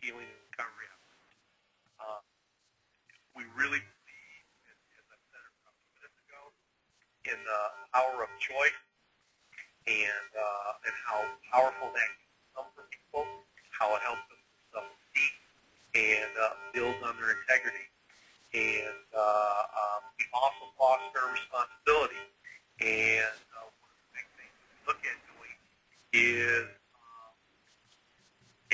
healing and recovery efforts. We really believe, as I said a couple of minutes ago, in the power of choice and how powerful that can become for people, how it helps them with self-esteem and builds on their integrity. And we also foster responsibility. And one of the big things we look at doing is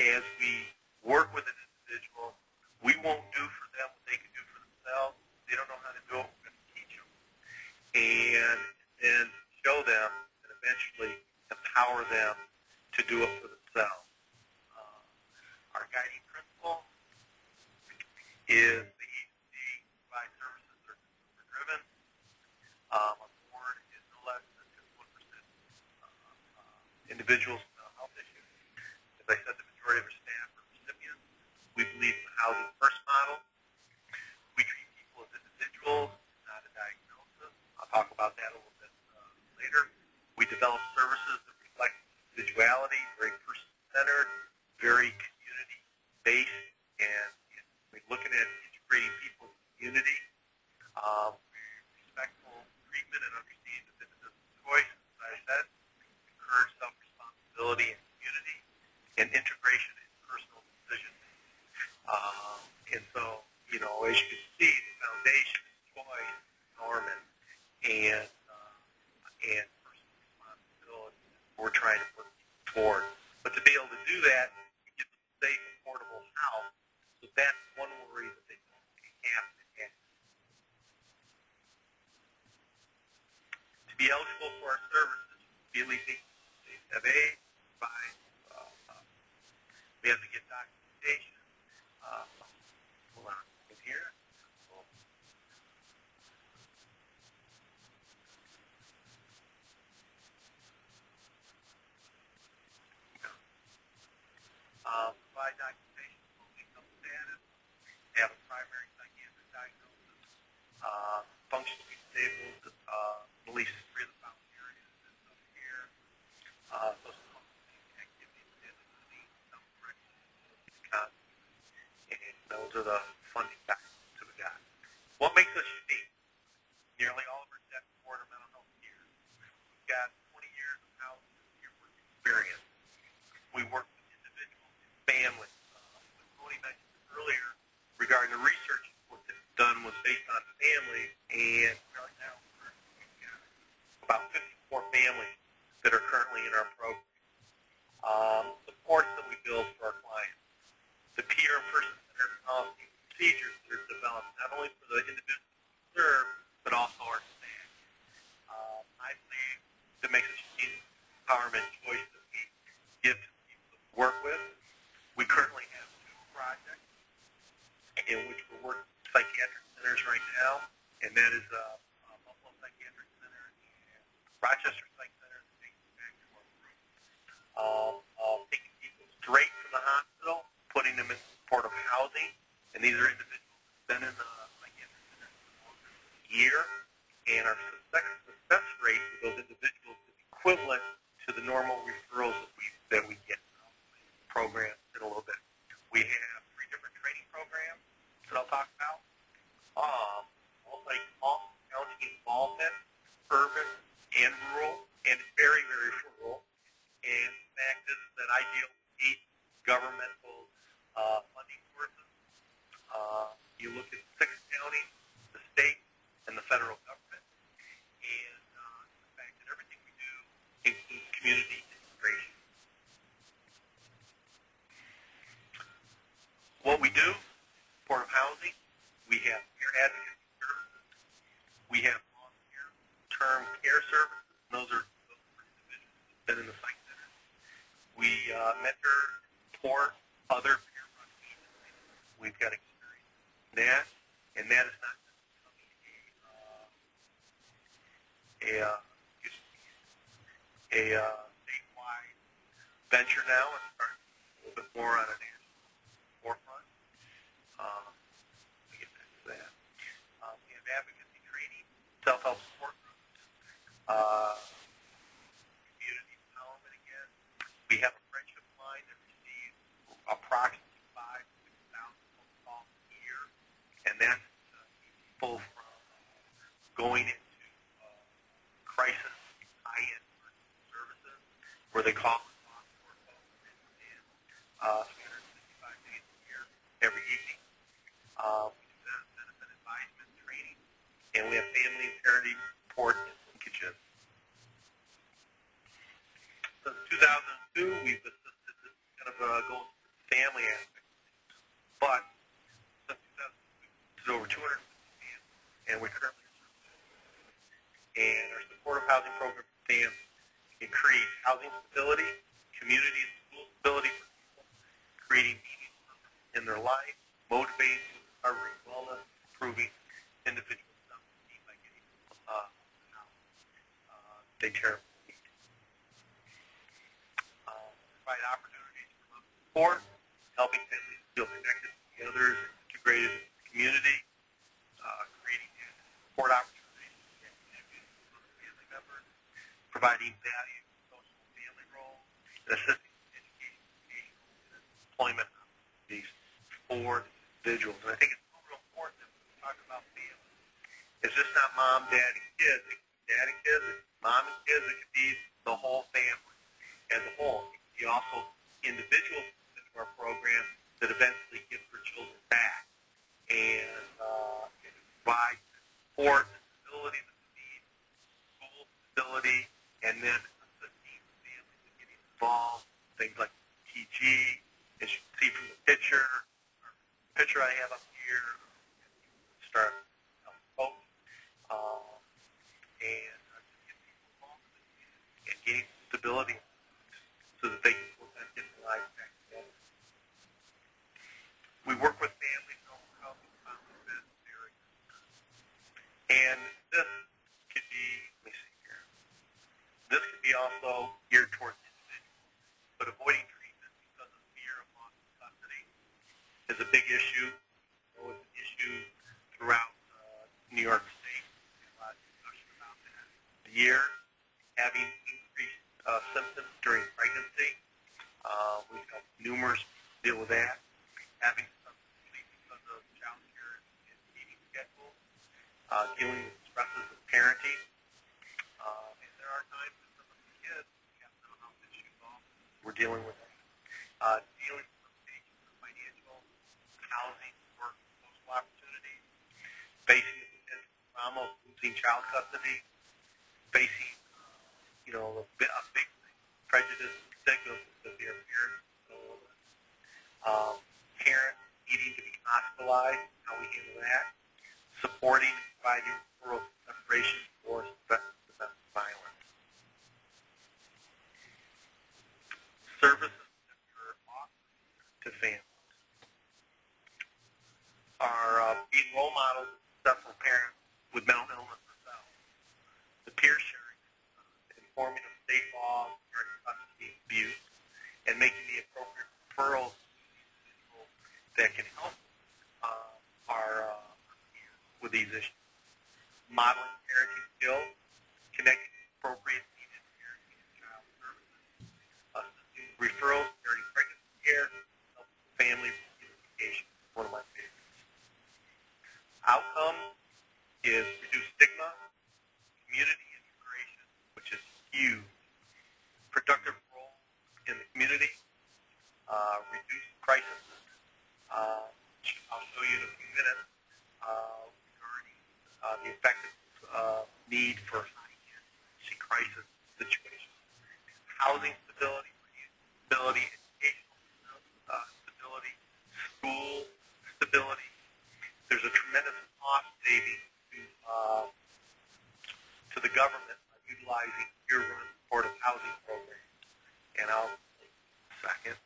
as we work with an individual, we won't do for them what they can do for themselves. They don't know how to do it. We're going to teach them. And then show them and eventually empower them to do it for themselves. Our guiding principle is the agency provides services that are consumer-driven. Our board is no less than 51% individuals with mental health issues. As I said, the majority of our staff are recipients. We believe in the housing first model. We treat people as individuals, not a diagnosis. I'll talk about that a little bit later. We develop services that reflect individuality, very person-centered, very community-based, and we're looking at integrating people in the community. Respectful treatment and understanding of individual choice, as I said, encourage self-responsibility and community, and integration in personal decision-making. And so, as you can see, the foundation is choice, empowerment, and personal responsibility. We're trying to put toward. But to be able to do that, you give them a safe, affordable house. So that's one worry that they don't have to have. To be eligible for our services, really think they have we have to get documentation. Hold on, in here. Provide documentation of income status, have a primary psychiatric diagnosis, functionally disabled, at least 3 of the following areas of care, social functioning activities, disability, self-correction, and those are the funding documents that we got. What makes us unique? Nearly all of our staff support our mental health care. We've got 20 years of housing and care work experience. We work with individuals and families. What Tony mentioned earlier regarding the research work that's done was based on families, and right now we've got about 54 families that are currently in our program. Supports that we build for our clients. The peer and person-centered policy and procedures that are developed not only for the individuals we serve, but also our staff. I believe that makes us unique empowerment choice that we give to the people that we work with. We currently have 2 projects in which we're working with psychiatric centers right now, and that is Buffalo Psychiatric Center and Rochester Psych Center that takes us back to our roots. Taking people straight from the hospital, putting them in supportive housing, and these are individuals that have been in the psychiatric center for a year, and our success rate with those individuals is equivalent to the normal referrals that we get from the program in a little bit. We have 3 different training programs that I'll talk about. Multi-county involvement, urban and rural, and very, very rural. And the fact is that I deal with 8 governmental funding sources. You look at 6 counties, the state, and the federal government. And the fact that everything we do includes community integration. What we do, supportive housing, we have peer advocacy services, we have long-term care services, and those are individuals that have been in the psych center. We mentor, support other peer practitioners. We've got experience in that, and that is not just becoming a statewide venture now. It's starting a little bit more on a national forefront. Let me get back to that. We have advocacy training, self-help support groups, community empowerment again. We have a friendship line that receives approximately 5 family aspect. But since 2002, it's over 250 families, and we currently and our supportive housing program for families can create housing stability, community and school stability for people, creating meaning in their life, motivating recovery, wellness, improving individual self-esteem by getting daycare need. Provide opportunities for love and support, helping families feel connected to others and integrated in the community, creating support opportunities for family members, providing value in social and family roles, and assisting in education, and employment opportunities for individuals. And I think it's real important that when we talk about family, it's just not mom, dad, and kids. It could be dad and kids, it could be mom and kids, it could be the whole family as a whole. It could be also individuals into our program that eventually give their children back and provide support and stability that they need, school stability, and then assisting the families in getting involved, things like TG, as you can see from the picture I have up here, start coach, and just get people involved and gain stability so that they can get their lives back together. We work with families on housing founders areas. And this could be, let me see here, this could be also geared towards individuals, but avoiding treatment because of fear of loss of custody is a big issue. It's an issue throughout New York State. There's a lot of discussion about that. The year, having increased symptoms during pregnancy. We've helped numerous people deal with that. Having some sleep because of child care and feeding schedules. Dealing with stresses of parenting. And there are times that some of the kids have mental health issues also. We're dealing with that. Dealing with financial, housing, work, social opportunities. Facing the potential trauma of losing child custody. Facing, a big prejudice and stigma because their parents parents needing to be hospitalized, how we handle that. Supporting and providing referrals to separation, divorce, domestic violence. Services that are offered to families are being role models of successful parents with mental illness themselves. The peer sharing, informing of state laws regarding custody abuse, and making the appropriate referrals that can help our with these issues. Modeling parenting skills, connecting appropriate needed parenting and child services, assisting referrals regarding pregnancy care, helping family reunification, one of my favorites. Outcome is reduced stigma, community integration, which is huge, productive role in the community, reduced crisis, which I'll show you in a few minutes, regarding the effective need for high-intensity crisis situations. Housing stability, stability, educational stability, school stability. There's a tremendous cost saving to the government by utilizing year-round supportive housing programs. And I'll take a second.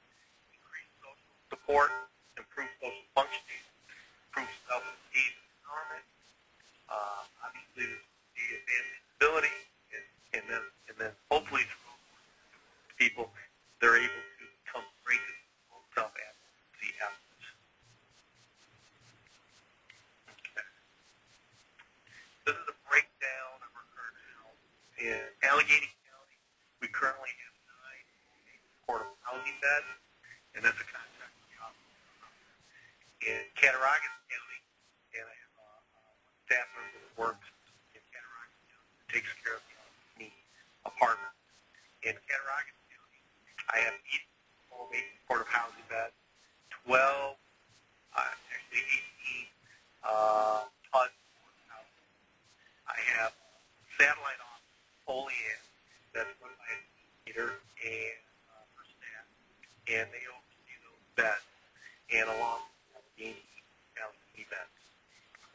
Increase social support, improve social functioning, improve self-esteem and empowerment. Obviously, the family stability, and then hopefully through people, they're able to become great self-advocacy efforts. Okay. This is a breakdown of our current housing. In Allegheny County, we currently have 9 supportive housing beds, and that's a contract with the office. In Cattaraugus County, and I have one staff member that works in Cattaraugus County that takes care of the apartment. In Cattaraugus County, I have 8 supportive housing beds, 12, actually 18 HUD supportive housing. I have satellite office, Olean, that's run by a leader and her staff, and they oversee those beds. and along with Allegheny County beds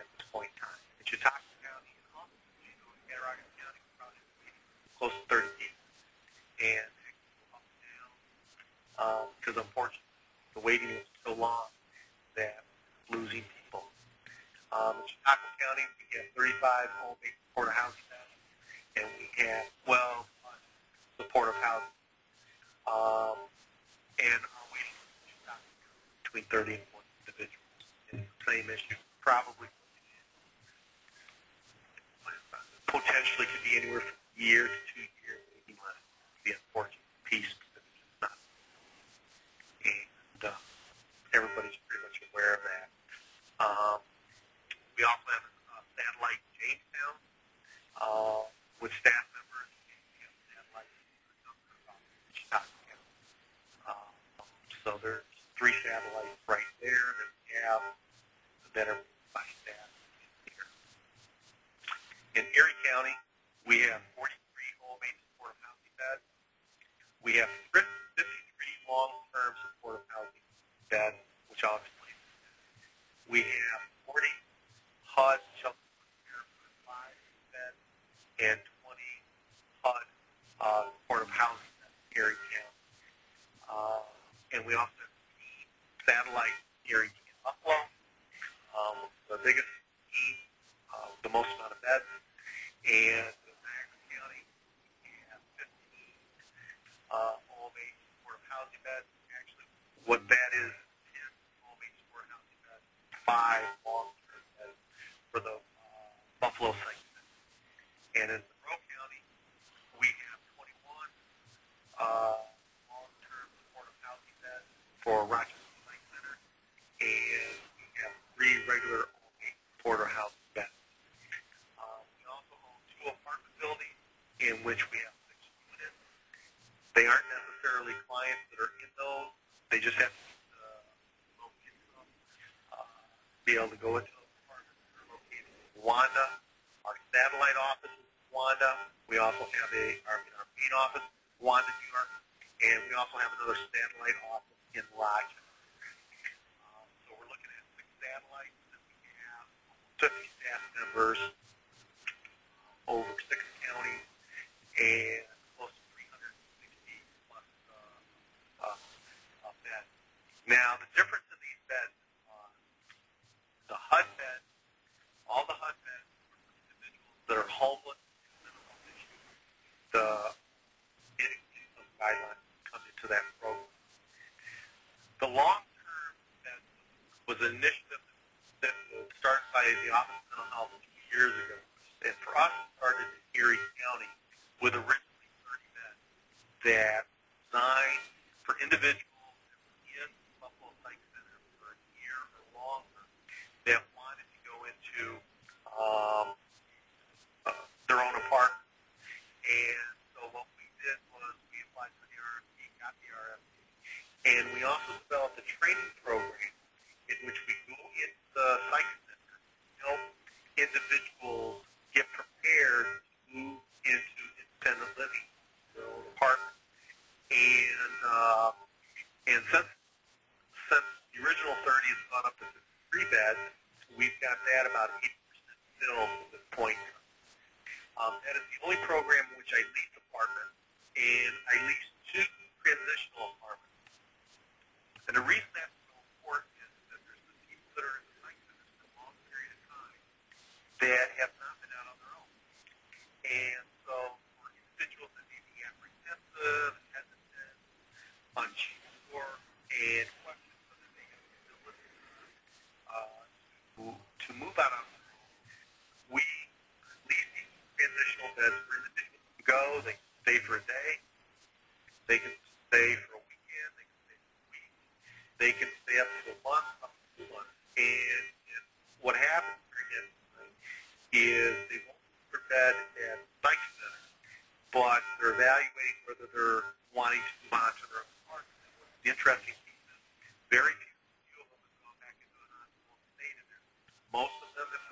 at this point in time. In Chautauqua County and also, Anne Arundel County, we're probably close to 30 people. And up and down, because unfortunately the waiting was so long that losing people. In Chautauqua County, we have 35 home-based supportive housing beds, and we have 12 supportive housing. And our waiting list in Chautauqua County between 30 and 40 individuals. And the same issue probably potentially could be anywhere from a year to 2 years, maybe less. The unfortunate piece because it's just not. And everybody's pretty much aware of that. We also have a satellite in Jamestown with staff members. We have satellite in Chautauqua County. So there's 3 satellites right there that we have that are by staff here. In Erie County, we have 43 home-based supportive housing beds. We have 53 long-term supportive housing beds, which I'll explain. We have 40 HUD shelter care for 5 beds and 20 HUD supportive housing beds in Erie County. And we also have satellite Erie and Buffalo, the biggest team, the most amount of beds, and in Niagara County, we have 15 home-based supportive housing beds. Actually, what that is 10 home-based supportive housing beds, 5 long-term beds for the Buffalo site. And in Monroe County, we have 21 long-term supportive housing beds for Rochester Site Center, and we have 3 regular home-based supportive housing beds. We also own 2 apartment buildings in which we have 6 units. They aren't necessarily clients that are in those. They just have to be able to go into those apartments that are located in Wanda. Our satellite office is in Wanda. We also have our main office in Wanda, New York, and we also have another satellite office in Rochester. So we're looking at 6 satellites, and we have 50 staff members over 6 counties, and close to 360 plus beds. Now, the difference in these beds is the HUD beds, all the HUD beds are for individuals that are homeless and mental health issues. The income guidelines come into that program. The long-term beds was an initiative that was started by the Office of Mental Health 2 years ago. And for us, it started in Erie County with originally 30 beds that designed for individuals that were in Buffalo Psych Center for a year or longer that wanted to go into their own apartment. And so what we did was we applied for the RFP, got the RFP, and we also developed a training program in which we go into the Psych Center to help individuals get prepared to move into independent living, their own apartment. And since the original 30 has gone up to 53 beds, we've got that about 80% filled at this point. That is the only program in which I lease apartments, and I lease 2 transitional apartments. And the reason that's so important is that there's some people that are in the Psych Centers for a long period of time that have not been out on their own. And so for individuals that may be apprehensive, hesitant, unsure, and question whether they have the ability to move out on their own, we lease these transitional beds for individuals to go. They can stay for a day. They can stay for a weekend. They can stay for a week. They can stay up to a month, up to 2 months. And what happens is they won't move their bed at the Psych Center, but they're evaluating whether they're wanting to move on to their own apartment. The interesting piece is very few of them have gone back into an ongoing state, and most of them have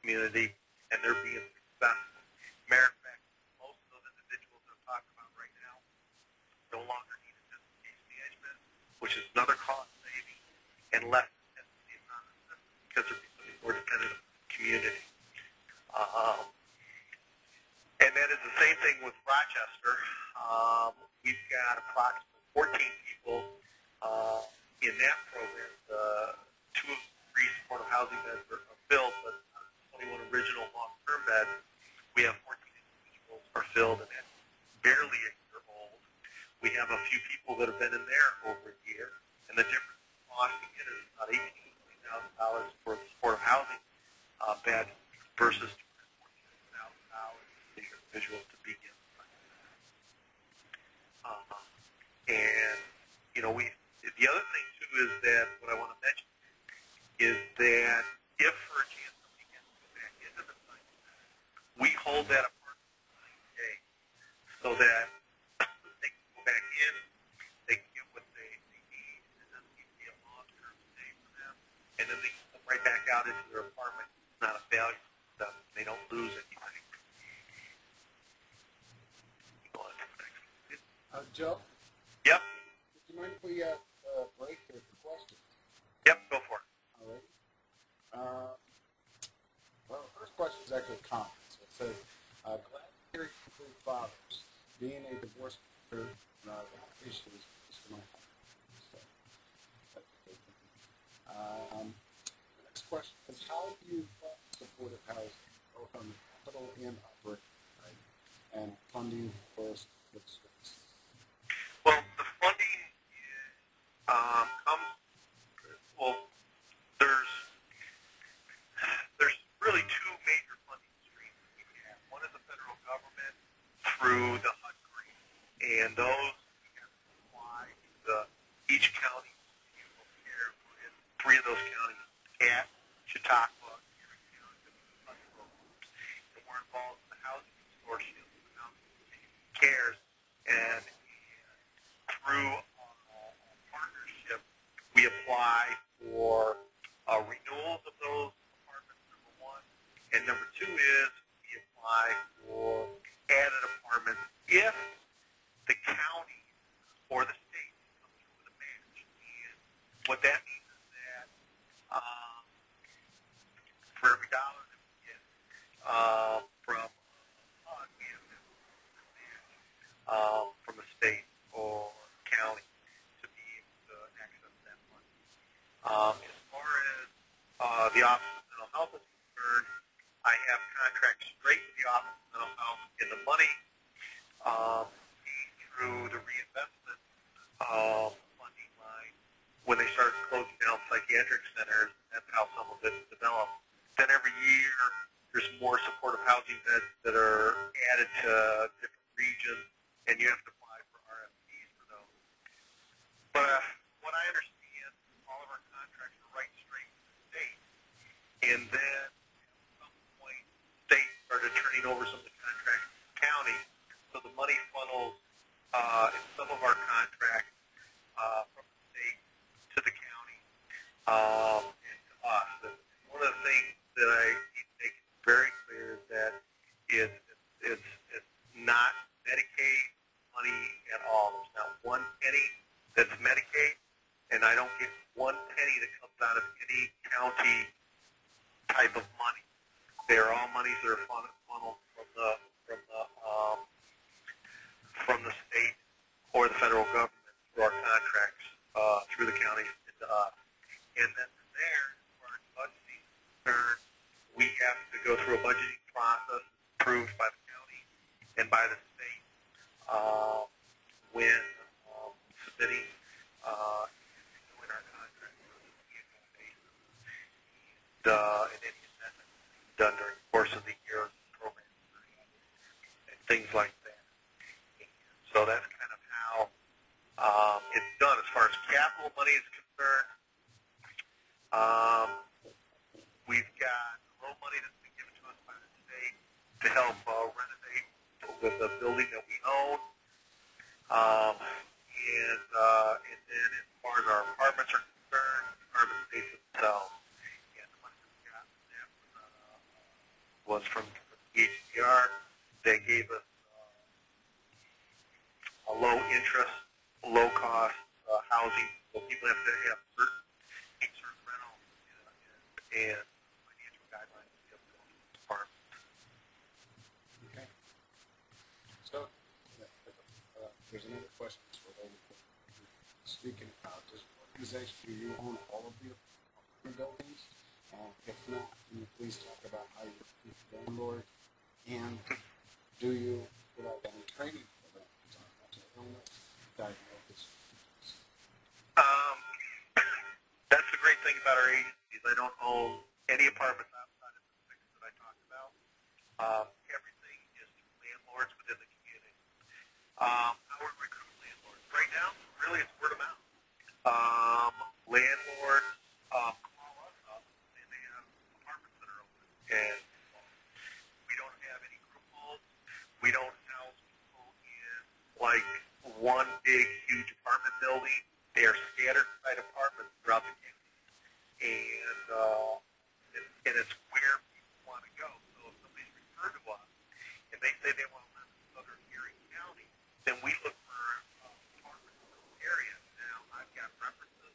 community, and they're being successful. Matter of fact, most of those individuals that I'm talking about right now no longer need intensive case management, which is another cost saving, and less dependency on the system because they're becoming more dependent on the community. And that is the same thing with Rochester. We've got approximately 14 people in that program. Two of the 3 supportive housing beds are filled, but 21 original long-term beds, we have 14 individuals are filled, and that's barely a year old. We have a few people that have been in there over a year, and the difference in costing it is about $18,000 for a supportive housing bed versus individuals to begin. And, you know, the other thing, too, is that what I want to mention is that if, for a chance, somebody gets to go back into the site, we hold that apartment for 90 days so that they can go back in, they can get what they need, and then it can be a long-term stay for them, and then they can come right back out into their apartment. It's not a failure for them. They don't lose anything. Joe? Yep. Would you mind if we break here for questions? Yep, go for it. All right. Well, the first question is actually a comment. So it says, glad to hear you improve fathers. Being a divorce mother, issues is my home. So that's a good thing. The next question is, how do you fund supportive housing, both on the capital and operating side, and funding for supportive services? Well, the funding comes, well, there's really 2 major funding streams that we have. One is the federal government through the HUD grant, and those we have to apply to each county care. We're in 3 of those counties, Cat, Chautauqua, Erie County, HUD programs, and we're involved in the housing consortium, the housing cares, and through partnership, we apply for renewals of those apartments, number 1. And number 2 is we apply for added apartments if the county or the state comes through with a match. And what that means is that for every dollar that we get from HUD, we have to match from the state or county to be able to access that money. As far as the Office of Mental Health is concerned, I have contracts straight with the Office of Mental Health, and the money through the reinvestment funding line when they started closing down psychiatric centers. That's how some of it developed. Then every year, there's more supportive housing beds that are added to different regions, and you have to apply for RFPs for those. But what I understand, all of our contracts are right straight to the state, and then at some point, the state started turning over some of the contracts to the county, so the money funnels in some of our contracts from the state to the county and to us. And one of the things that I need to make very clear is that it's not Medicaid money at all. There's not one penny that's Medicaid, and I don't get one penny that comes out of any county type of money. They are all monies that are funneled from the state or the federal government through our contracts through the counties into us. And then from there, as far as budgeting is concerned, we have to go through a budgeting process approved by the county and by the state when submitting in our contract on an annual basis. And any amendments done during the course of the year, programs and things like that. And so that's kind of how it's done. As far as capital money is concerned, we've got a little money that's been given to us by the state to help renovate the building that we own. And then as far as our apartments are concerned, apartment space themselves. And the money that we got from that was was from the HDR. They gave us a low interest, low cost housing, so people have to have certain rental and financial guidelines to be able to go into this apartment. Okay. So, there's another question that's related to speaking about this organization. Do you own all of the apartment buildings? If not, can you please talk about how you're a landlord? And do you provide any training programs on mental illness, diagnosis? That's the great thing about our agencies. I don't own any apartments outside of the six that I talked about. Everything is through landlords within the community. How would we recruit landlords? Right now, really it's word of mouth. Landlords call us up and they have apartments that are open. And we don't have any group homes. We don't house people in like one big, huge apartment building. They are scattered site apartments throughout the county. And it's where people want to go. So if somebody's referred to us and they say they want to live in southern Erie County, then we look for apartments in those areas. Now, I've got references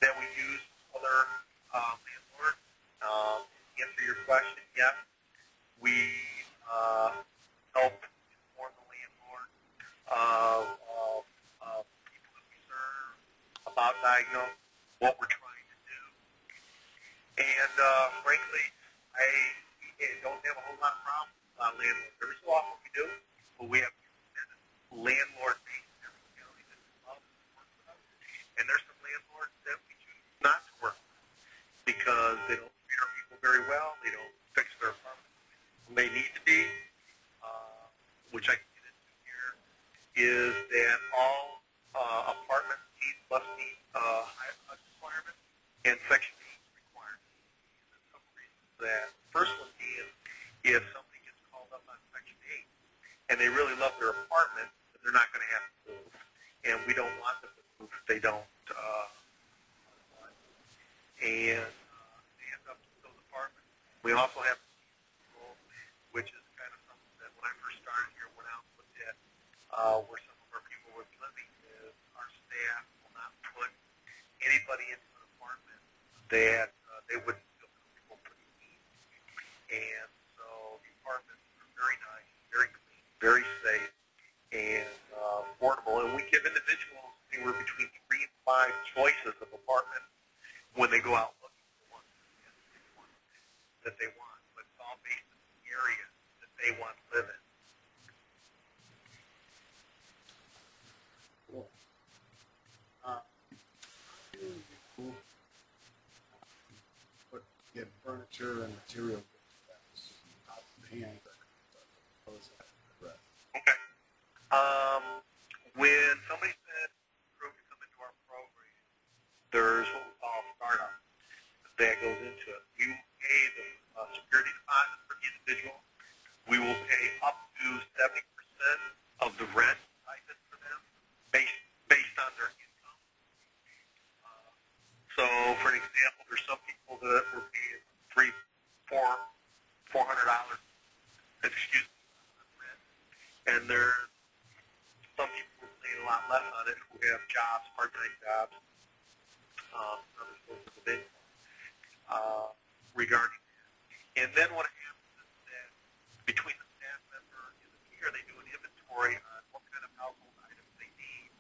that we use from other landlords. Answer your question, yes. We help inform the landlord of people that we serve, about diagnosis, what we're trying to do. And frankly, I don't have a whole lot of problems with landlords. Every so often we do, but we have landlord based in every county that love to work with us. And there's some landlords that we choose not to work with because they don't treat our people very well. They don't fix their apartments when they need to be, which I can get into here, is that all apartment needs must meet high requirements and Section 8 requirements. And there's a couple reasons for that. First one being, if somebody gets called up on Section 8 and they really love their apartment, they're not going to have to move. And we don't want them to move if they don't. And they end up in those apartments. We also have which is kind of something that when I first started here, went out and looked at where some of our people were living, is our staff will not put anybody into an apartment that they wouldn't feel comfortable putting in. And so the apartments are very nice, very clean, very safe, and affordable. And we give individuals anywhere between 3 and 5 choices of apartments when they go out looking for one that they want. But it's all based on the area that they want to live in. Cool. Get furniture and material out of hand. Okay. When somebody said to come into our program, there's what we call a startup that goes into it. We will pay the security deposit for the individual. We will pay up to 70% of the rent stipend for them based on their income. So, for an example, there's some people that were paying $400, excuse me, on rent, and there's some people who are paying a lot less on it who have jobs, part-time jobs, other sources of income regarding that. And then what happens is that between the staff member and the peer, they do an inventory on what kind of household items they need.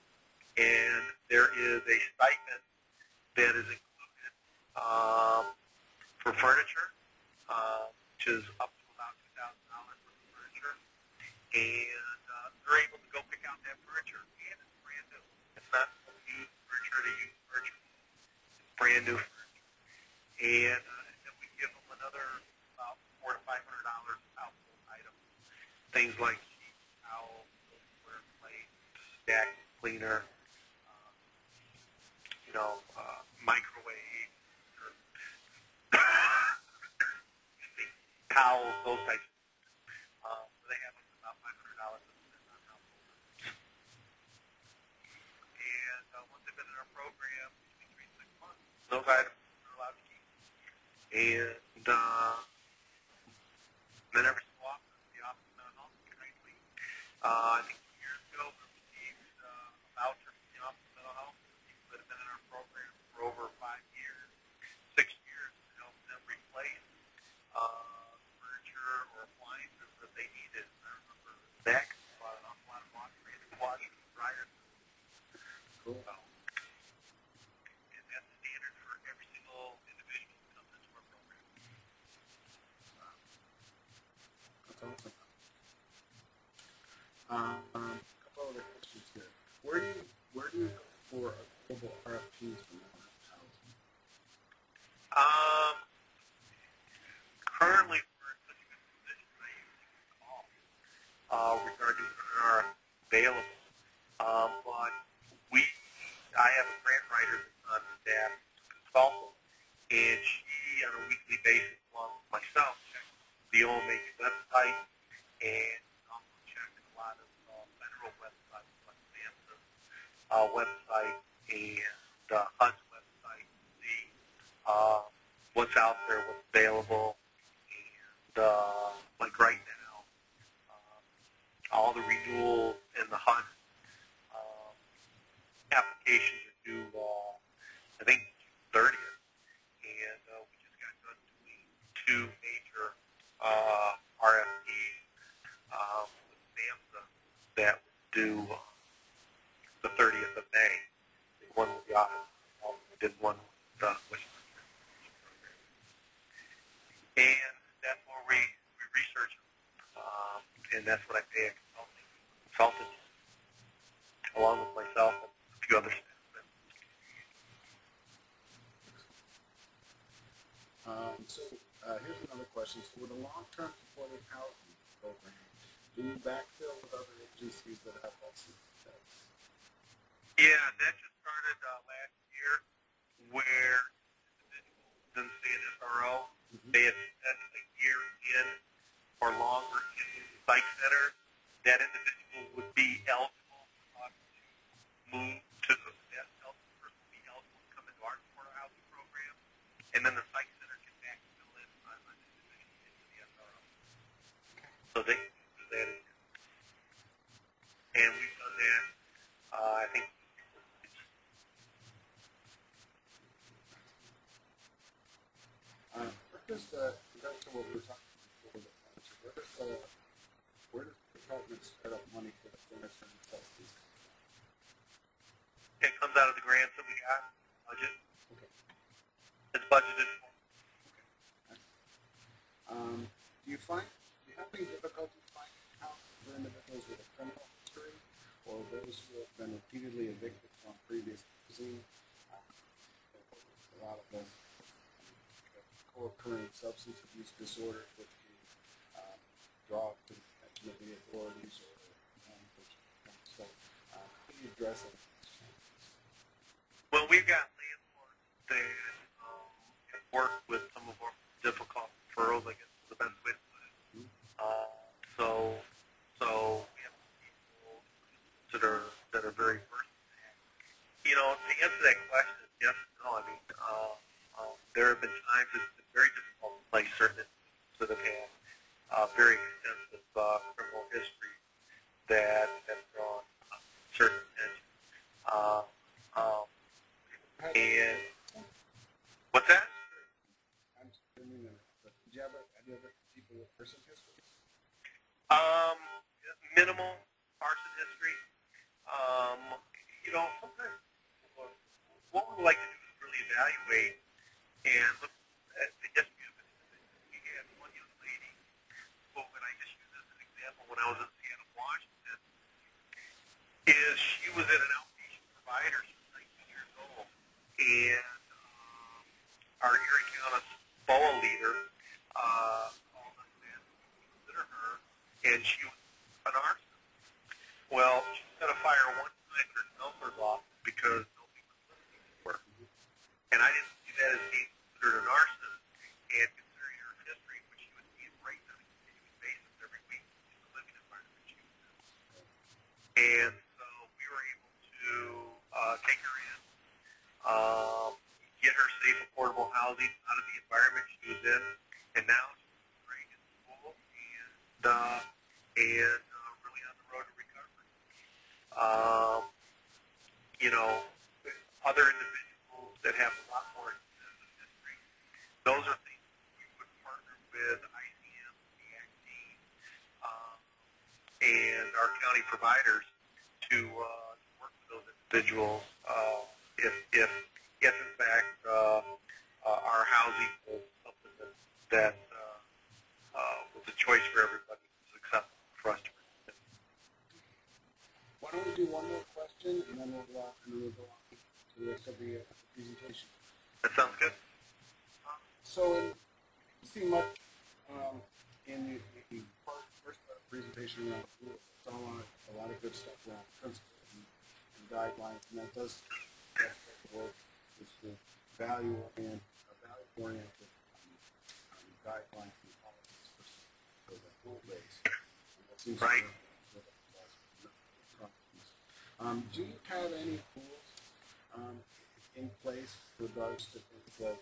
And there is a stipend that is included for furniture, which is up to about $2,000 for the furniture. And they're able to go pick out that furniture, and it's brand new. It's not used furniture to use furniture. It's brand new furniture. And then we give them another about $400 to $500 household items, things like sheets, towels, silverware, plates, vacuum cleaner, microwave, towels, those types of things. So they have about $500 to spend on household items. And once they've been in our program, between 3 and 6 months, those items are allowed to keep. And A couple other questions here. Where do you go for global RFPs for housing? Currently, we're in such a good position that I usually call regarding when are available. But I have a grant writer that's on staff, consultant, and she, on a weekly basis, along with myself, checks the OMA website and also checks a lot of federal websites like SAMHSA's website and HUD's website to see what's out there, what's available, and like right now, all the renewals and the HUD applications are due, I think, June 30th, and we just got done doing two major RFPs with SAMHSA that was due the 30th of May. One with the office, we did one with the and that's where we research them, and that's what I pay a consultant along with myself and a few other staff. Here's another question. So with a long-term supportive housing program, do you backfill with other agencies that have that success? Yeah, that just started last year where individuals didn't stay in SRO. They had spent a year in or longer in the psych center. That individual would be eligible to move to that person would be eligible to come into our supportive housing program, and then the psych center can backfill in on an individual into the SRO. So they can do that, and we've done that. I think. Back to what we were talking about before, where does the department start up money for the furniture and necessities? It comes out of the grants that we got, budget. Okay. It's budgeted for. Okay. Do you have any difficulty finding housing for individuals with a criminal history or those who have been repeatedly evicted from previous housing? A lot of us co-occurring substance abuse disorders which can draw to the attention of the authorities or so how do you address it? Well, we've got landlords that have worked with some of our difficult referrals, I guess is the best way to put it. So we have people that are very versed in that. You know, to answer that question, yes and no. I mean, there have been times it's been very difficult to place certain individuals that have had very extensive criminal history that have drawn certain attention. And what's that? I'm assuming but have you ever people with person history? Minimal arson history. You know, sometimes what we like to do is really evaluate and look at the history of it. We had one young lady, and I just use this as an example when I was in Seattle, Washington, is she was at an outpatient provider. She was 19 years old. And our Erie County BOA leader called us and consider her, and she was an arsonist. Well, she was going to fire one time in her numbers off because nobody was listening to her. And I didn't see that as being considered an arsonist, and considering her history, which she would see right on a continuous basis every week in the living environment she was in. And so we were able to take her in, get her safe, affordable housing out of the environment she was in, and now she's great in school and really on the road to recovery. You know, other individuals that have a lot more extensive history, those are things we would partner with ICM, the team, and our county providers to work with those individuals if in fact our housing was something that was a choice for everybody, was acceptable for us to participate. we'll go on to the rest of the presentation. That sounds good. So you see much in the first part of the presentation around rules. It's all a lot of good stuff around principles and guidelines, and that does work is the value-oriented guidelines and policies for the rule-based. That seems Right. Do you have any rules in place with regards to things like,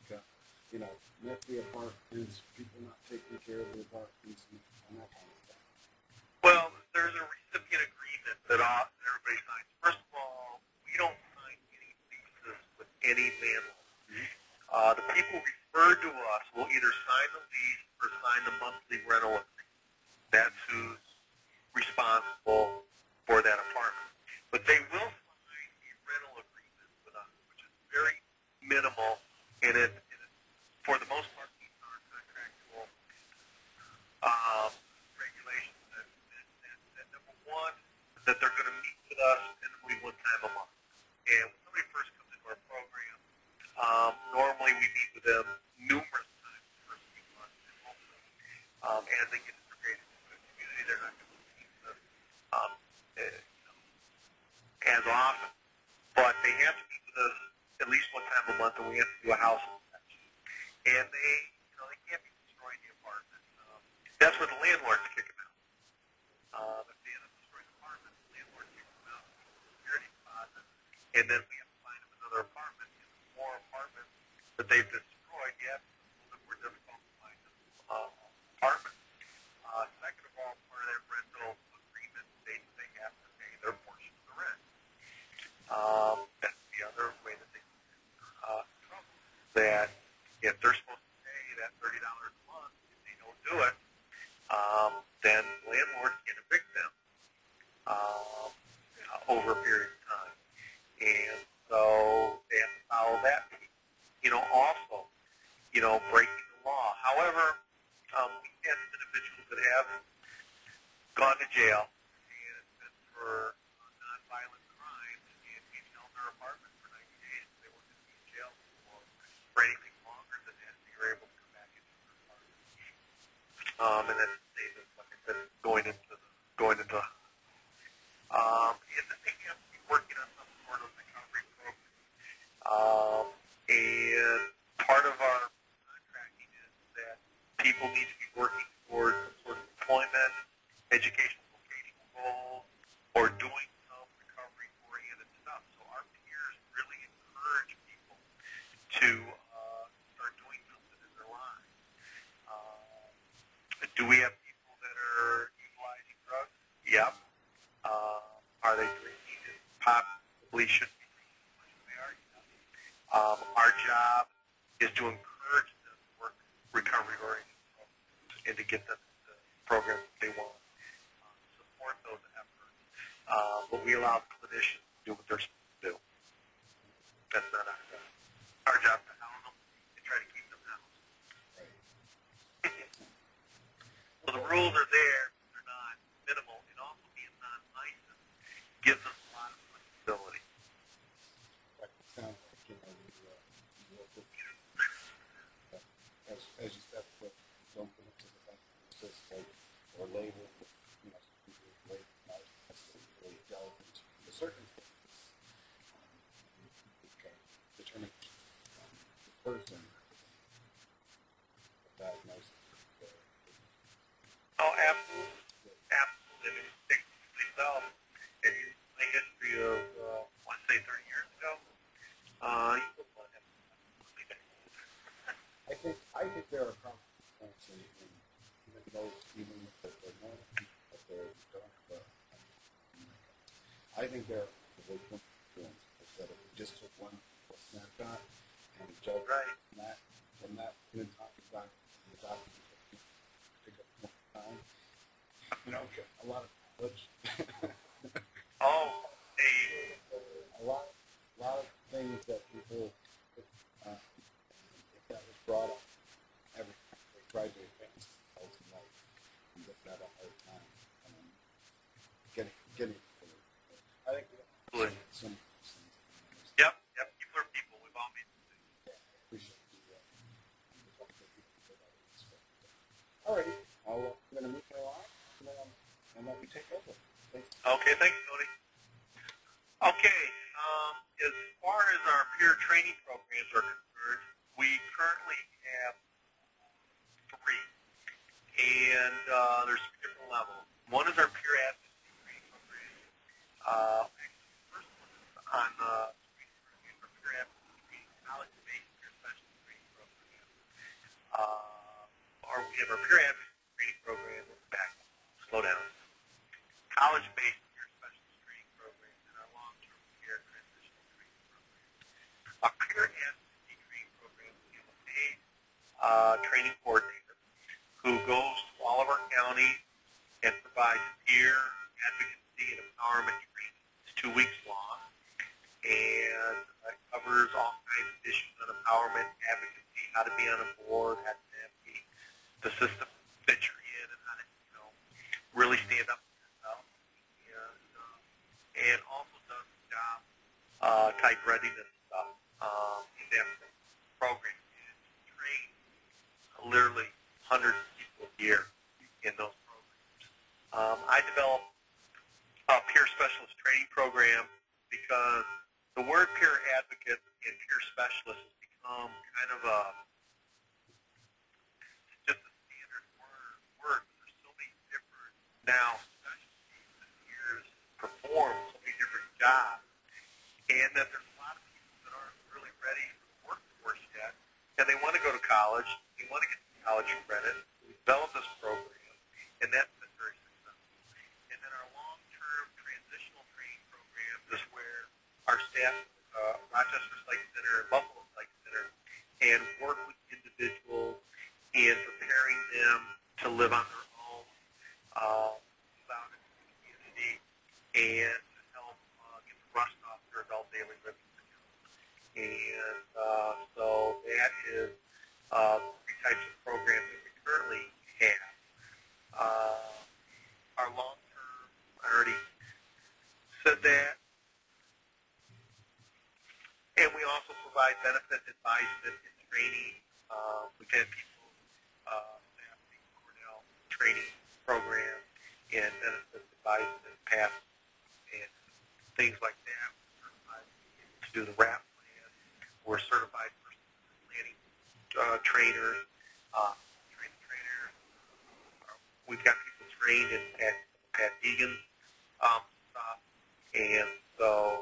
monthly apartments, people not taking care of the apartments, and that kind of stuff? Well, there's a recipient agreement that everybody signs. First of all, we don't sign any leases with any landlord. The people referred to us will either sign the lease or sign the monthly rental agreement. That's who's responsible for that apartment. But they will sign a rental agreement with us, which is very minimal, and it for the most part, meets our contractual regulations. That number one, that they're going to meet with us minimally one time a month. And when somebody first comes into our program, normally we meet with them numerous times the first few months, and hopefully, as they get integrated into the community, they're not going to meet with us as often. But they have to meet with us at least one time a month, and we have to do a house inspection. And they can't be destroying the apartment. That's where the landlords kick them out. If they end up destroying the apartment, the landlord kicks them out, security deposit, and then we have to find them another apartment. And the more apartments that they've destroyed, yeah, it's a little bit more difficult to find them apartments. Second of all, part of that rental agreement states they have to pay their portion of the rent. That's the other way that they trouble. That if they're supposed to pay that $30 a month, if they don't do it, then landlords can evict them over a period of time. And so they have to follow that. Also, breaking the law. However, we've had individuals that have gone to jail, and it's been for nonviolent crime, and we've held their apartment for 90 days. They weren't going to be in jail for anything longer than that. They were able to come back into their apartment. And then they, like I said, going into and then they have to be working on some sort of recovery program. And part of our contracting is that people need to be working towards some sort of employment, educational, vocational goals, or doing some recovery-oriented stuff. So our peers really encourage people to start doing something in their lives. Do we have people that are utilizing drugs? Yep. Are they drinking? Possibly shouldn't be drinking as much as they are. Our job is to encourage them to work recovery-oriented programs and to get them the programs that they want, support those efforts. But we allow clinicians to do what they're supposed to do. That's not our job. Our job is to house them and try to keep them housed. So the rules are there, but they're not minimal, and also being non-licensed gives us a lot of flexibility. That sounds like, as you said, don't put it to the basis or label, label not necessarily delve into the circumstances. Determine the person, the diagnosis. Oh, absolutely. Absolutely. And it takes myself, and my history of, let's say 30 years ago, you wouldn't want to have I think there are points in even those, even if they're known, but they don't have I think there are influences that if we just took one snapshot and judged from that in time back the document pick up more time, get a lot of knowledge. A lot of things that people that was brought up every time they tried to advance themselves in life and get that a hard time getting it. I think we have some things All righty. I'm going to move my line and let you take over. Thanks. Okay, thanks, Tony. Okay, as far as our peer training programs are concerned, we currently have three, and there's three different levels. One is our peer advocacy training program. Actually, the first one is on the screen is our peer advocacy training college-based peer specialist training program. Or we have our peer advocacy training program. Slow down. College-based peer specialist training program and our long-term care transitional training program. Our peer advocacy training program, we have a paid training coordinator who goes to all of our counties and provides peer advocacy and empowerment training. It's 2 weeks long, and it covers all kinds of issues on empowerment, advocacy, how to be on a board, how to navigate the system that you're in, and how to, really stand up for yourself. And also does job type readiness stuff in that program. And train literally hundreds of people a year in those programs. I developed a peer specialist training program because the word peer advocate and peer specialist has become kind of just a standard word. There's so many different now specialties that peers perform so many different jobs, and that there's a lot of people that aren't really ready for the workforce yet, and they want to go to college, they want to get college credit. We developed this program, and that's been very successful. And then our long-term transitional training program is where our staff, Rochester Psych Center and Buffalo Psych Center, and work with individuals in preparing them to live on their own, move out into the community, and to help get the rust off their adult daily living skills. And so that is three types of programs that we currently have. Our long-term, I already said that. And we also provide benefit advisement and training. We've had people staff the Cornell training program and benefit advisement paths and things like that. We're certified to do the RAP plan. We're certified person planning trainers, training trainers. We've got people trained in Pat Egan's stuff, and so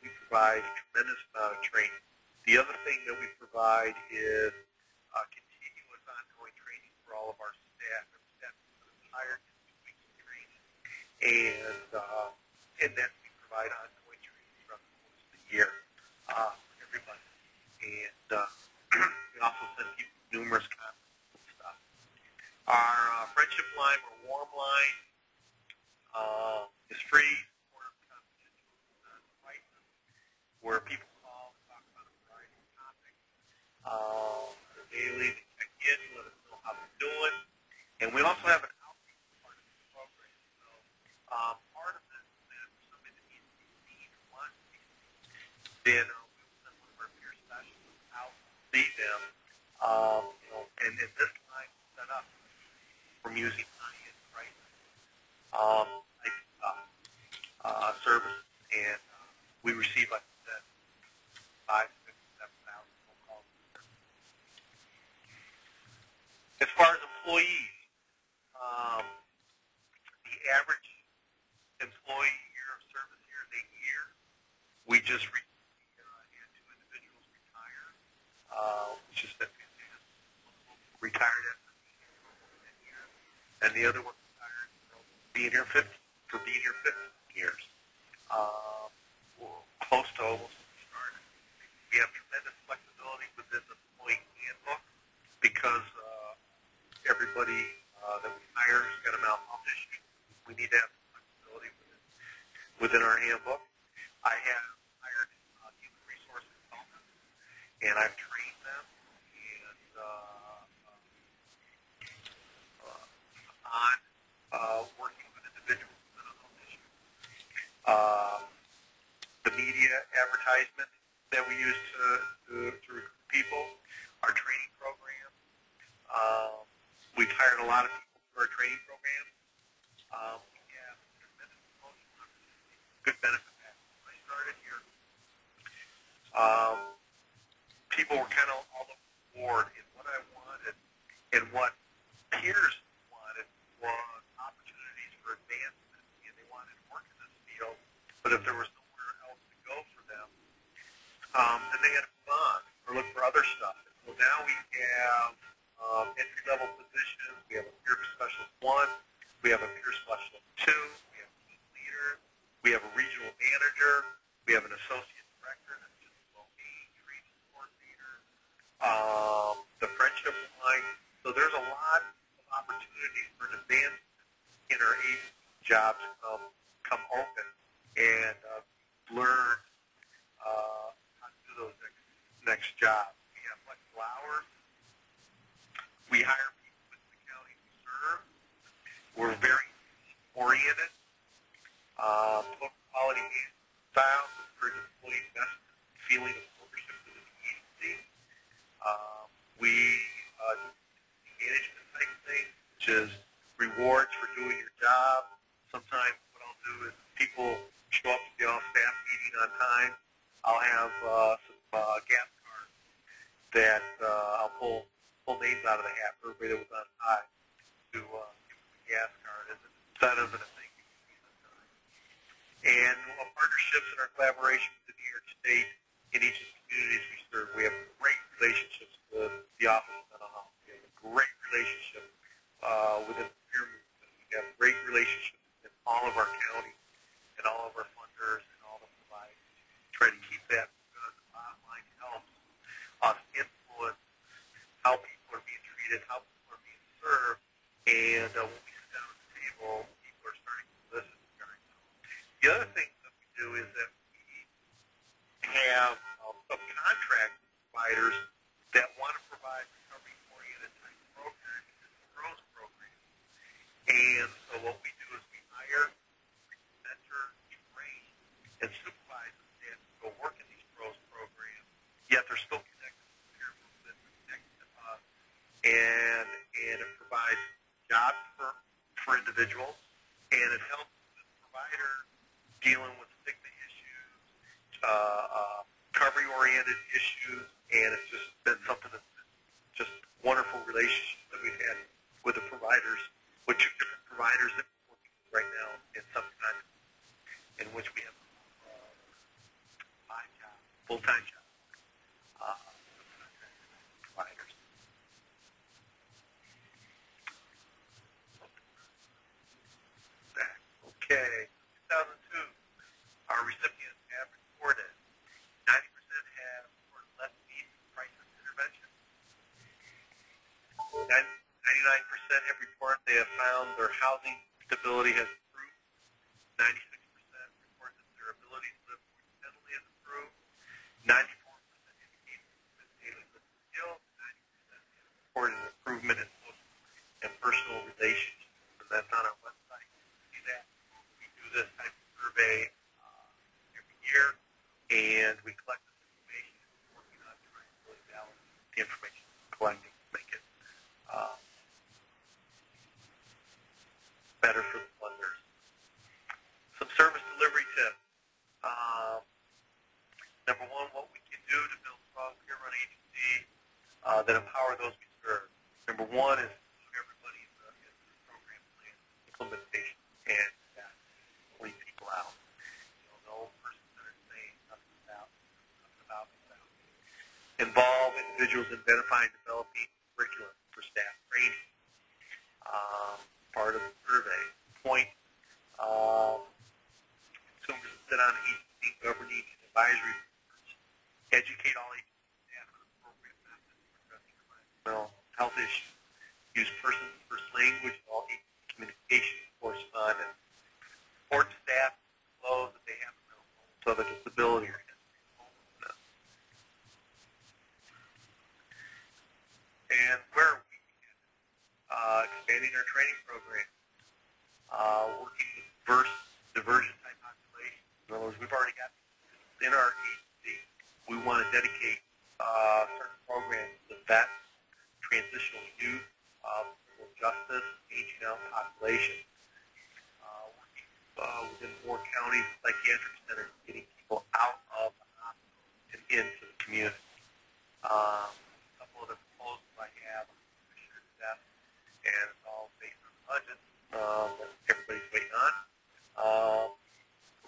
we provide a tremendous amount of training. The other thing that we provide is continuous ongoing training for all of our staff. Every staff is hired in 2 weeks of training, and then we provide ongoing training throughout the course of the year for everybody. And we also send people numerous conferences and stuff. Our friendship line or warm line is free, supportive, confidential, non-crisis, where people call and talk about a variety of topics. Daily, they check in, let us know how they're doing. And we also have an outreach part of the program. So part of this is that if somebody that needs to be seen or wants to be seen, then we will send one of our peer specialists out to see them. And this line is set up from using high-end prices, service, and we receive, like I said, 5,000, 6,000, 7,000 phone calls. As far as employees, the average employee year of service here is 8 years. We just recently had 2 individuals retire, which has been fantastic. Retired after being here for 10 years, and the other one retired for being here 15 years. Close to almost started. We have tremendous flexibility within the employee handbook because everybody that we hire has got a malfunction issue. We need to have flexibility within our handbook. I have hired human resource consultants, and I've trained them on working with individuals with mental health issues. The media advertisement that we use to recruit people, our training program. We've hired a lot of for our training program. We have tremendous promotional opportunities, good benefit package. When I started here, people were kind of all over the board, and what I wanted and what peers wanted was opportunities for advancement, and they wanted to work in this field, but if there was nowhere else to go for them, then they had to move on or look for other stuff. And so now we have entry-level positions. We have a peer specialist 1. We have a peer specialist 2. We have team leaders. We have a regional manager. We have an associate director that's just a well-being training coordinator. The friendship line. So there's a lot of opportunities for an advancement in our agency jobs come open, and learn how to do those next jobs. We have flexible hours. We hire people within the county we serve. We're very oriented. Quality management styles with encourage employee investment, feeling of ownership within the agency. We do management type things, which is rewards for doing your job. Sometimes what I'll do is people show up to the all-staff meeting on time. I'll have some gas cards that I'll pull names out of the hat for everybody that was on time to give them a gas card as an incentive and a thank you. And partnerships and our collaboration with the New York State in each of the communities we serve. We have great relationships with the Office of Mental Health. We have a great relationship within the peer movement. We have great relationships in all of our counties and all of our funders and all the providers. Try to keep that because the bottom line helps us influence how people are being treated, how people are being served, and when we sit down at the table, people are starting to listen. The other thing that we do is that we have subcontract providers that want to provide recovery-oriented type programs, PROS programs. And so what we do is we hire, mentor, train, and supervise the staff to go work in these PROS programs, yet they're still connected to the peer movement, connected to us, and it provides jobs for individuals, and it helps the provider dealing with stigma issues, recovery-oriented issues, and it's just been something that's just wonderful relationship that we've had with the providers, with 2 different providers that we're working with right now in some kind, in which we have 5 jobs, full-time jobs, providers. Okay, 2002, our recipients have reported 90% have reported less need for crisis intervention. 99% have reported they have found their housing stability has improved. 96% report that their ability to live more steadily has improved. 94% indicate improvement in daily living skills. 90% reported an improvement in social and personal relationships. And that's on our website. You can see that. We do this type of survey every year, and we collect this information and we're working on trying to really validate the information we're collecting to make it better for the funders. Some service delivery tips. Number 1, what we can do to build strong peer-run agency that empower those we serve. Number 1 is include everybody in the program plan implementation and leave people out. No person-centered saying nothing about. Involve individuals in identifying and developing curriculum for staff training. Part of the survey. Point. Consumers sit on agency governing and advisory boards. Educate all agency staff on appropriate methods for addressing mental health issues. Use person-first language in all agency communication and correspondence. Support staff to disclose that they have a mental illness of a disability or history of homelessness. And where are we at? Expanding our training program. Working with diversion type populations. In other words, we've already got in our agency, we want to dedicate certain programs to vets, transitional youth, criminal justice, aging down population. Working within 4 counties, psychiatric centers, getting people out of the hospital and into the community. A couple of the proposals I have on the commissioner's desk, and it's all based on the budget that everybody's waiting on,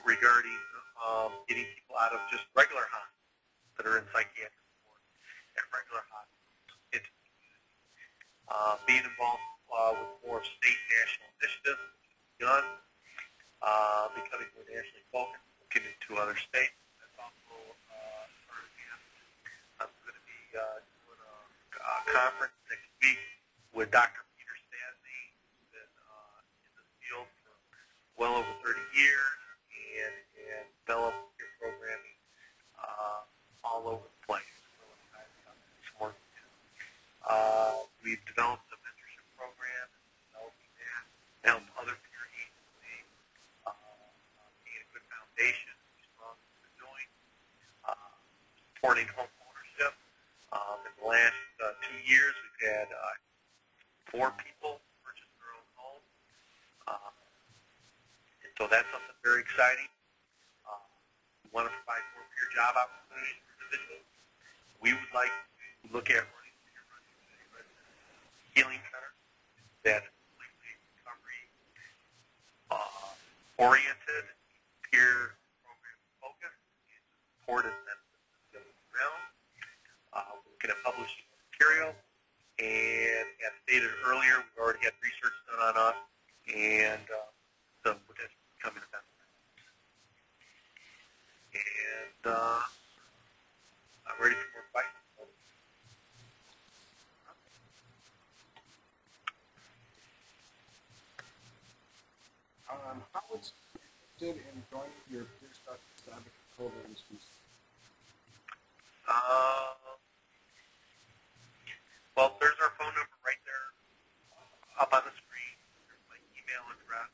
regarding getting people out of just regular hospitals that are in psychiatric support and regular hospitals into the community. Being involved with more state national initiatives, begun, becoming more nationally focused, looking into other states. That's also part of the effort. I'm going to be doing a conference next week with Dr. Peter Stasny, who's been in the field for well over 30 years and developed peer programming all over the place. So some work to do. We've developed a mentorship program, developing that to help other peer agencies gain a good foundation, strong what they're doing, supporting home ownership. In the last 2 years, we've had 4 people purchase their own home. And so that's something very exciting. We want to provide more peer job opportunities for individuals. We would like to look at running a healing center that's completely recovery oriented, peer program focused, and supported them around. We're looking at publishing material, and as stated earlier, we've already had research done on us, and so that's becoming a best practice. And I'm ready for more questions. How was you interested in joining your peer structures advocate programs? Well, there's our phone number right there up on the screen. There's my email address.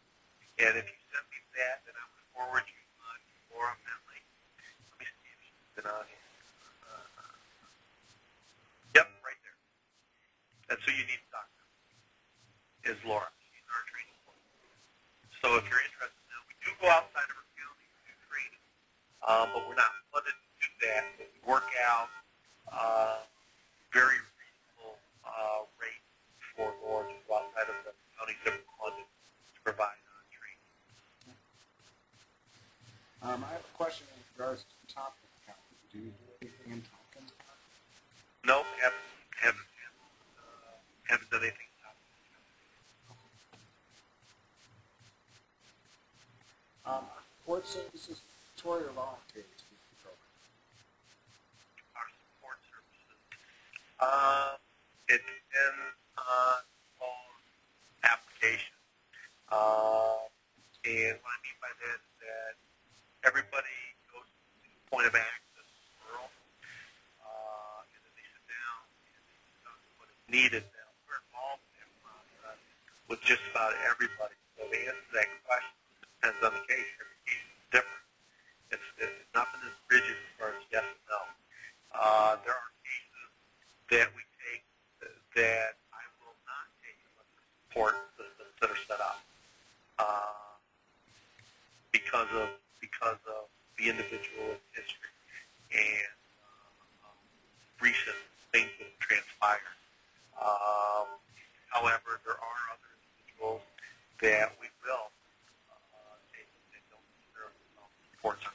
And if you send me that, then I will forward you on Laura Bentley. Let me see if she's been on here. Yep, right there. That's who you need to talk to, is Laura. She's our training coordinator. So if you're interested now, we do go outside of our county to do training, but we're not funded to do that. But we work out very reasonable rates for Laura to go outside of the counties that we're funded to provide training. I have a question in regards to Tompkins County. Do you do anything in Tompkins County? No, haven't done anything. Support services, mandatory or voluntary to the program? Our support services. It depends on application. And what I mean by that is that everybody goes to the point of access referral, and then they sit down and they discuss what is needed. Now, we're involved in that process with just about everybody. So the answer to that question depends on the case. Every case is different. It's nothing as rigid as far as yes and no. There are cases that we take that I will not take unless the support systems that are set up because of the individual history and recent things that have transpired. However, there are other individuals that we will take and don't necessarily support them.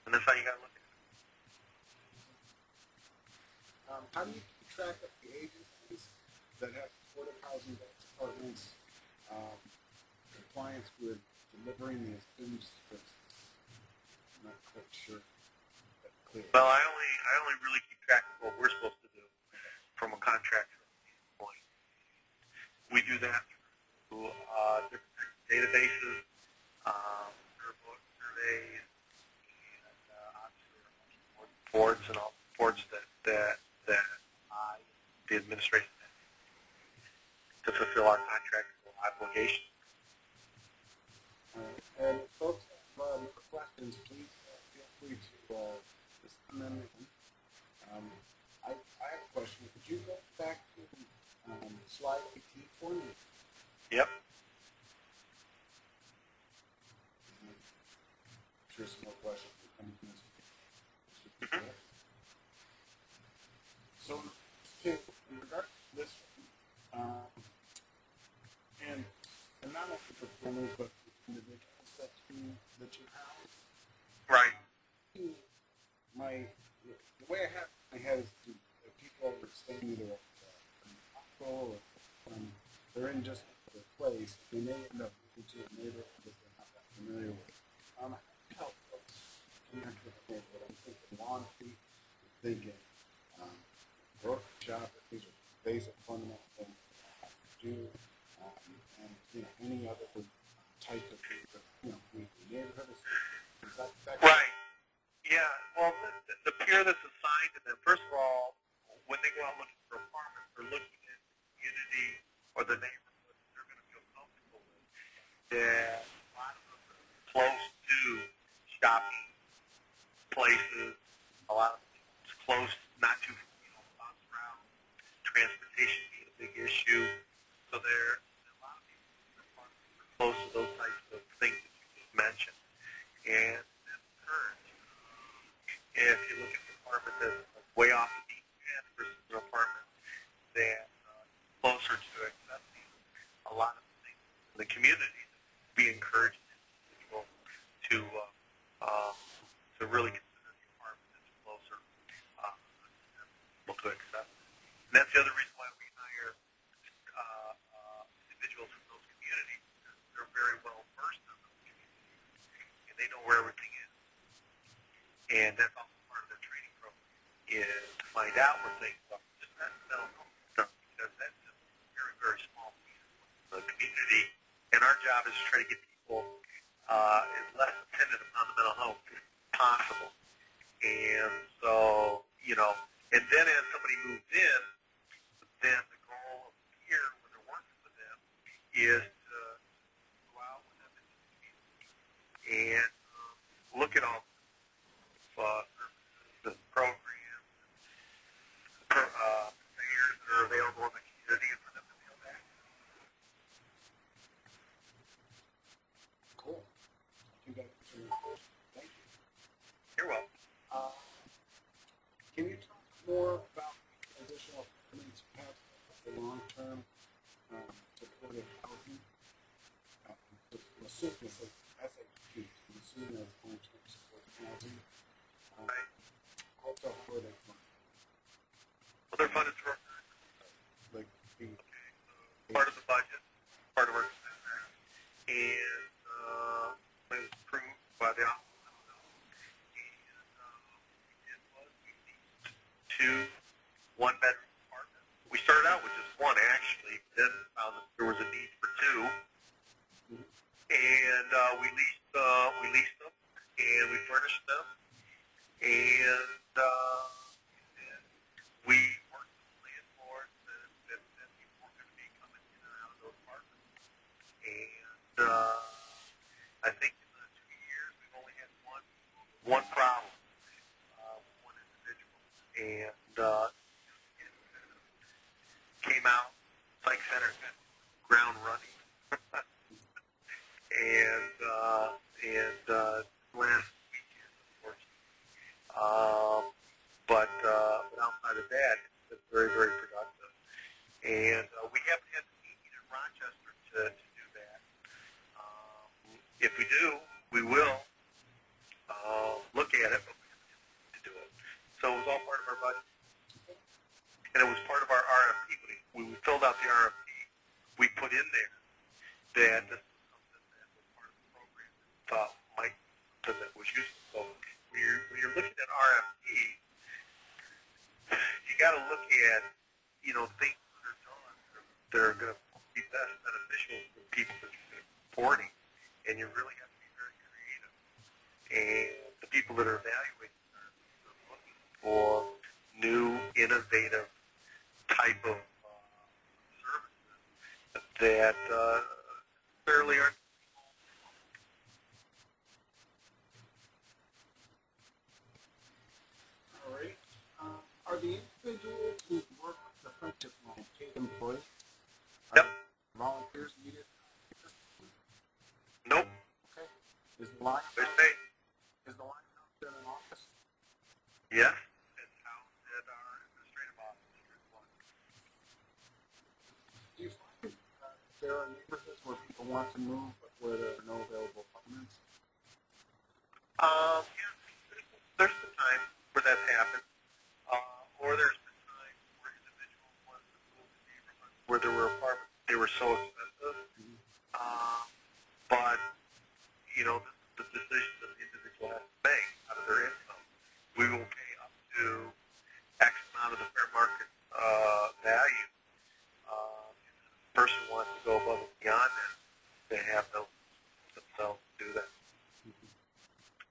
And that's how you got to look at it. How do you keep track of the agencies that have supportive housing departments, compliance with delivering the students? I'm not quite sure. That's clear. Well, I only really keep track of what we're supposed to do from a contractual standpoint. We do that through different databases, surveys, and obviously reports and all reports that I, the administration, to fulfill our contractual obligations. And folks have more questions, please feel free to just come in. I have a question. Could you go back to slide 18 for me. Yep. I'm sure some more questions will come from this. Mm-hmm. So, in regard to this one, and not only for families, but for individuals that you have, Right. the way I have in my head is that people are staying either at the hospital or they're in just another place, and they end up moving to a neighborhood that they're not that familiar with. How do you help folks connect with the neighborhood? I'm thinking laundry, I'm thinking grocery shopping, these are basic fundamental things that I have to do, and any other type of neighborhood is that Right. Yeah. Well, the peer that's assigned to them, first of all, when they go out looking for apartments, they're looking at the community or the neighborhood that they're going to feel comfortable with. That a lot of them are close to shopping places, a lot of it's close, not too, bus routes, transportation being a big issue. So a lot of people are close to those types of things that you just mentioned. And that's encouraged. If you look at an apartment that's way off the beaten path versus an apartment that's closer to accepting a lot of things in the community, we encourage an individual to really consider the apartment that's closer to accept it. And that's the other reason why we hire individuals from those communities, because they're very well versed in those communities and they know where everything is. And that's also part of their training program, is to find out where things are. Just not mental health stuff, because that's just a very, very small piece of the community. And our job is to try to get people as less dependent upon the mental health as possible. And so, and then as somebody moves in, then the goal of the peer when they're working with them is to go out with them into the community and look at all services and programs and payers that are available in the community and for them to be able to access. Cool. I think that answered your question. Thank you. You're welcome. Can you talk more about the additional elements perhaps of the long-term supportive housing? I'm assuming it's SHP. I'm assuming that's long-term supportive housing. Right. Also, where they from? Well, they're funded through Like, part of the budget, part of our expenses, and it was approved by the office. And we leased 2 one-bedroom apartments. We started out with just 1, actually, then found that there was a need for 2, and we leased them, and we furnished them, and we worked with the landlords that people were going to be coming in and out of those apartments. And I think in the 2 years we've only had one problem with one individual, and it came out psych center ground running, and last weekend, unfortunately. But outside of that, it's been very, very productive. And we haven't had the need in Rochester to do that. If we do, we will look at it, but we haven't had the need to do it. So it was all part of our budget. And it was part of our RFP. When we filled out the RFP, we put in there that this was something that was part of the program that we thought might be something that was useful. So when you're looking at RFP, you got to look at, things that are done that are going to be best beneficial for people that you're supporting, and you really have to be very creative. And the people that are evaluating are looking for new, innovative type of services that clearly aren't. all right. Are the individuals who work with the friendship line paid employees? there are neighborhoods where people want to move, but where there are no available apartments? Yeah, there's been times where that's happened, or there's been times where individuals wanted to move to neighborhoods where there were apartments. They were so expensive, but you know, this is the decision that the individual has to make out of their income. We will pay up to X amount of the fair market value. If the person wants to go above and beyond that, they have themselves to do that.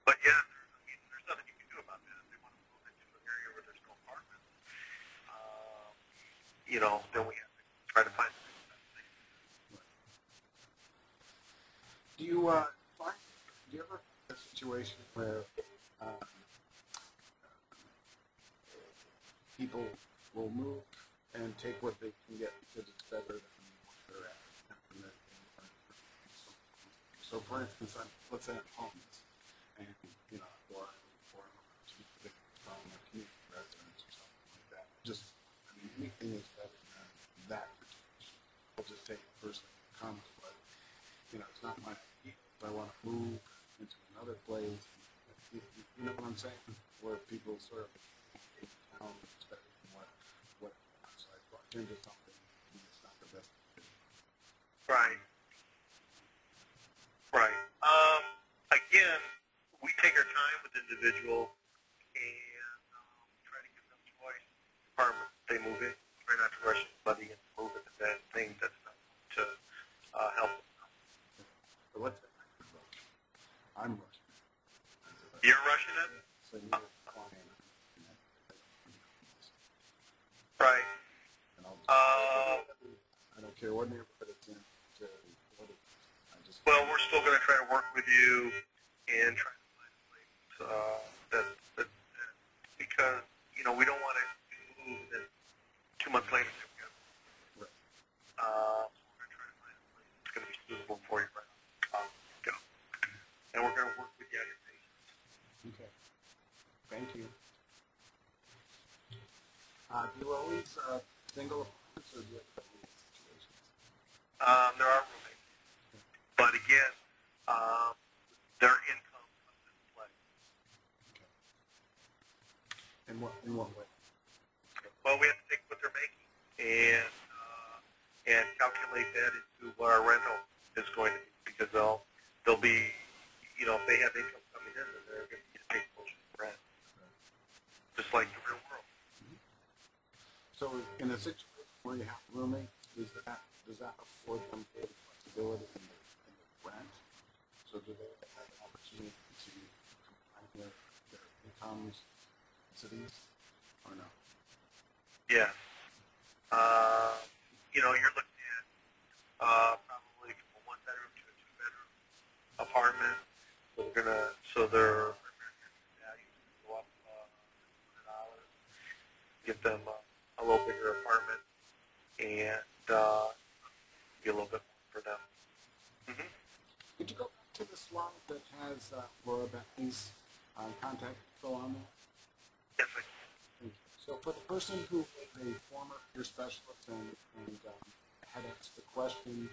But yeah, there's nothing you can do about that. If they want to move into an area where there's no apartments, you know, then we have to try to find the best thing. Do you ever find a situation where people will move and take what they can get because it's better than what they're at? So for instance, let's say I'm homeless, and you know, or from a community residence or something like that. Just, I mean, anything is better than that situation. I'll just take it personally comments, but you know, it's not my idea. If I want to move into another place, you know what I'm saying? Where people sort of think town is better than what so I brought into something, and it's not the best decision. Right. Right. Again, we take our time with individuals and try to give them choice. Apartments they move in. Try not to rush anybody into moving to that thing that's not going to help them. So let's say I'm rushing it. You're rushing it? So you're a client. Right. And I don't care what neighborhood it's in. Well, we're still going to try to work with you and try to find a place that because, you know, we don't want to move and 2 months later. Right. So we're going to try to find a place that's going to be suitable for you right now. Go. And we're going to work with you on your patients. Okay. Thank you. Do you always single apartments or do you have roommates situations? There are roommates. But again, their income comes into play. Okay. In what way? Well, we have to take what they're making and calculate that into what our rental is going to be, because they'll be, you know, if they have income coming in, then they're going to need to pay closer to rent, just like the real world. Mm-hmm. So in a situation where you have roommates, does that afford them greater flexibility in the rent? So do they have an opportunity to combine their incomes, cities, or no? Yeah. You know, you're looking at probably from a 1-bedroom to a 2-bedroom apartment. So their value is go up $100. Get them a little bigger apartment and be a little bit more for them. Mm-hmm. Could you go back to the slide that has Laura Bentley's contact info on there? Yes, I can. Thank you. So for the person who is a former peer specialist and had asked the question,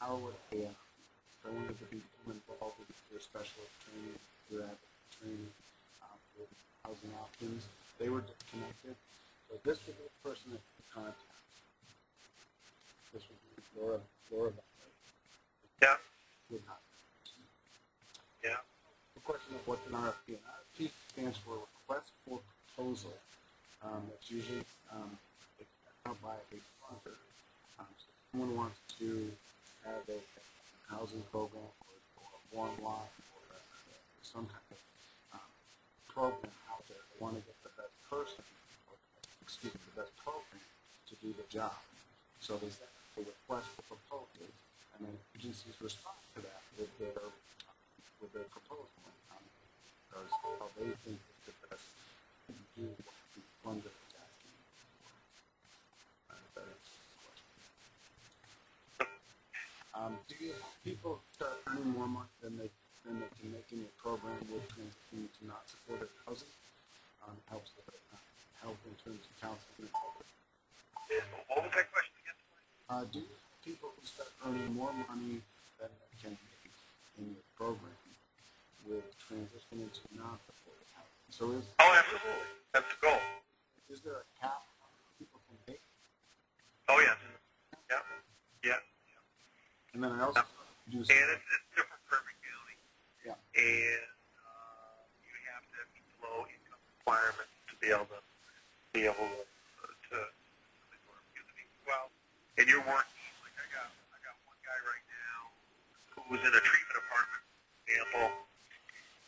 how would they, if I wanted to become involved with peer specialist training, peer advocate training, with housing options, they were disconnected. So this would be the person that could contact. This would be Laura Bentley. Yeah. Would not. Yeah. The question of what's an RFP. An RFP stands for Request for Proposal. It's usually out by a funder. So someone wants to have a housing program or a warm lot or some kind of program out there. They want to get the best person, the best program to do the job. So there's a request for proposals, and then agencies respond to that with their proposal. Because how they think is the best to do what the funder is asking for. That answers the question. Do you have people start earning more money than they can make in your program with transitioning to not supported housing? Helps with help in terms of counseling. What was that question again? Do you people who start earning more money than they can make in your program will transition into non-supportive housing. So Oh, absolutely. That's the goal. is there a cap on what people can make? Oh, yes. Yeah. Yeah. And then I also do some. And it's different for every county. Yeah. And you have to meet the low income requirements to be able to well. And you're working like I got one guy right now who's in a treatment apartment, for example,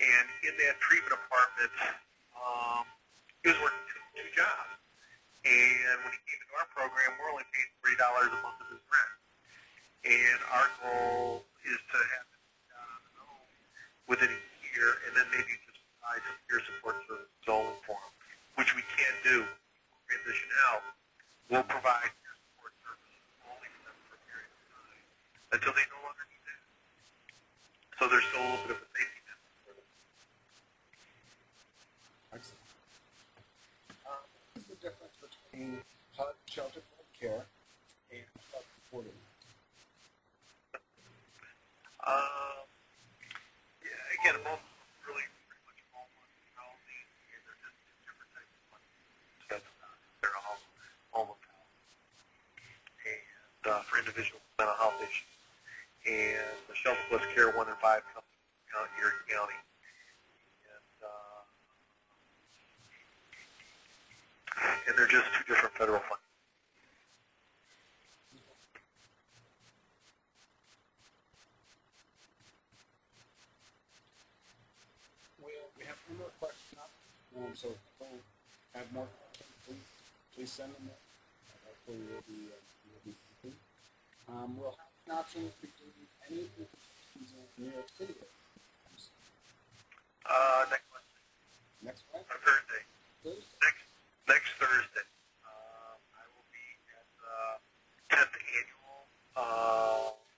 and in that treatment apartment, he was working two jobs. And when he came into our program, we're only paying $40 a month of his rent. And our goal is to have him down on his own within a year, and then maybe just provide some peer support services only for him, which we can do. Transition out. We'll provide peer support services only for them for a period of time until they no longer need that. So there's still a little bit of a safety net for them. Excellent. What is the difference between HUD shelter care and HUD supportive? Yeah, again, both really pretty much homeless housing, and they're just different types of money. They're all homeless housing, and for individuals with mental health issues. And the shelter plus care 1 in 5 comes from Erie County, and they're just two different federal funds. We have one more question up. So if people have more questions, please send them in. Hopefully we'll be complete. We'll have an option if we do any institutions in New York City. Next Next Wednesday. Wednesday? Thursday. Thursday? Next Thursday. I will be at the 10th annual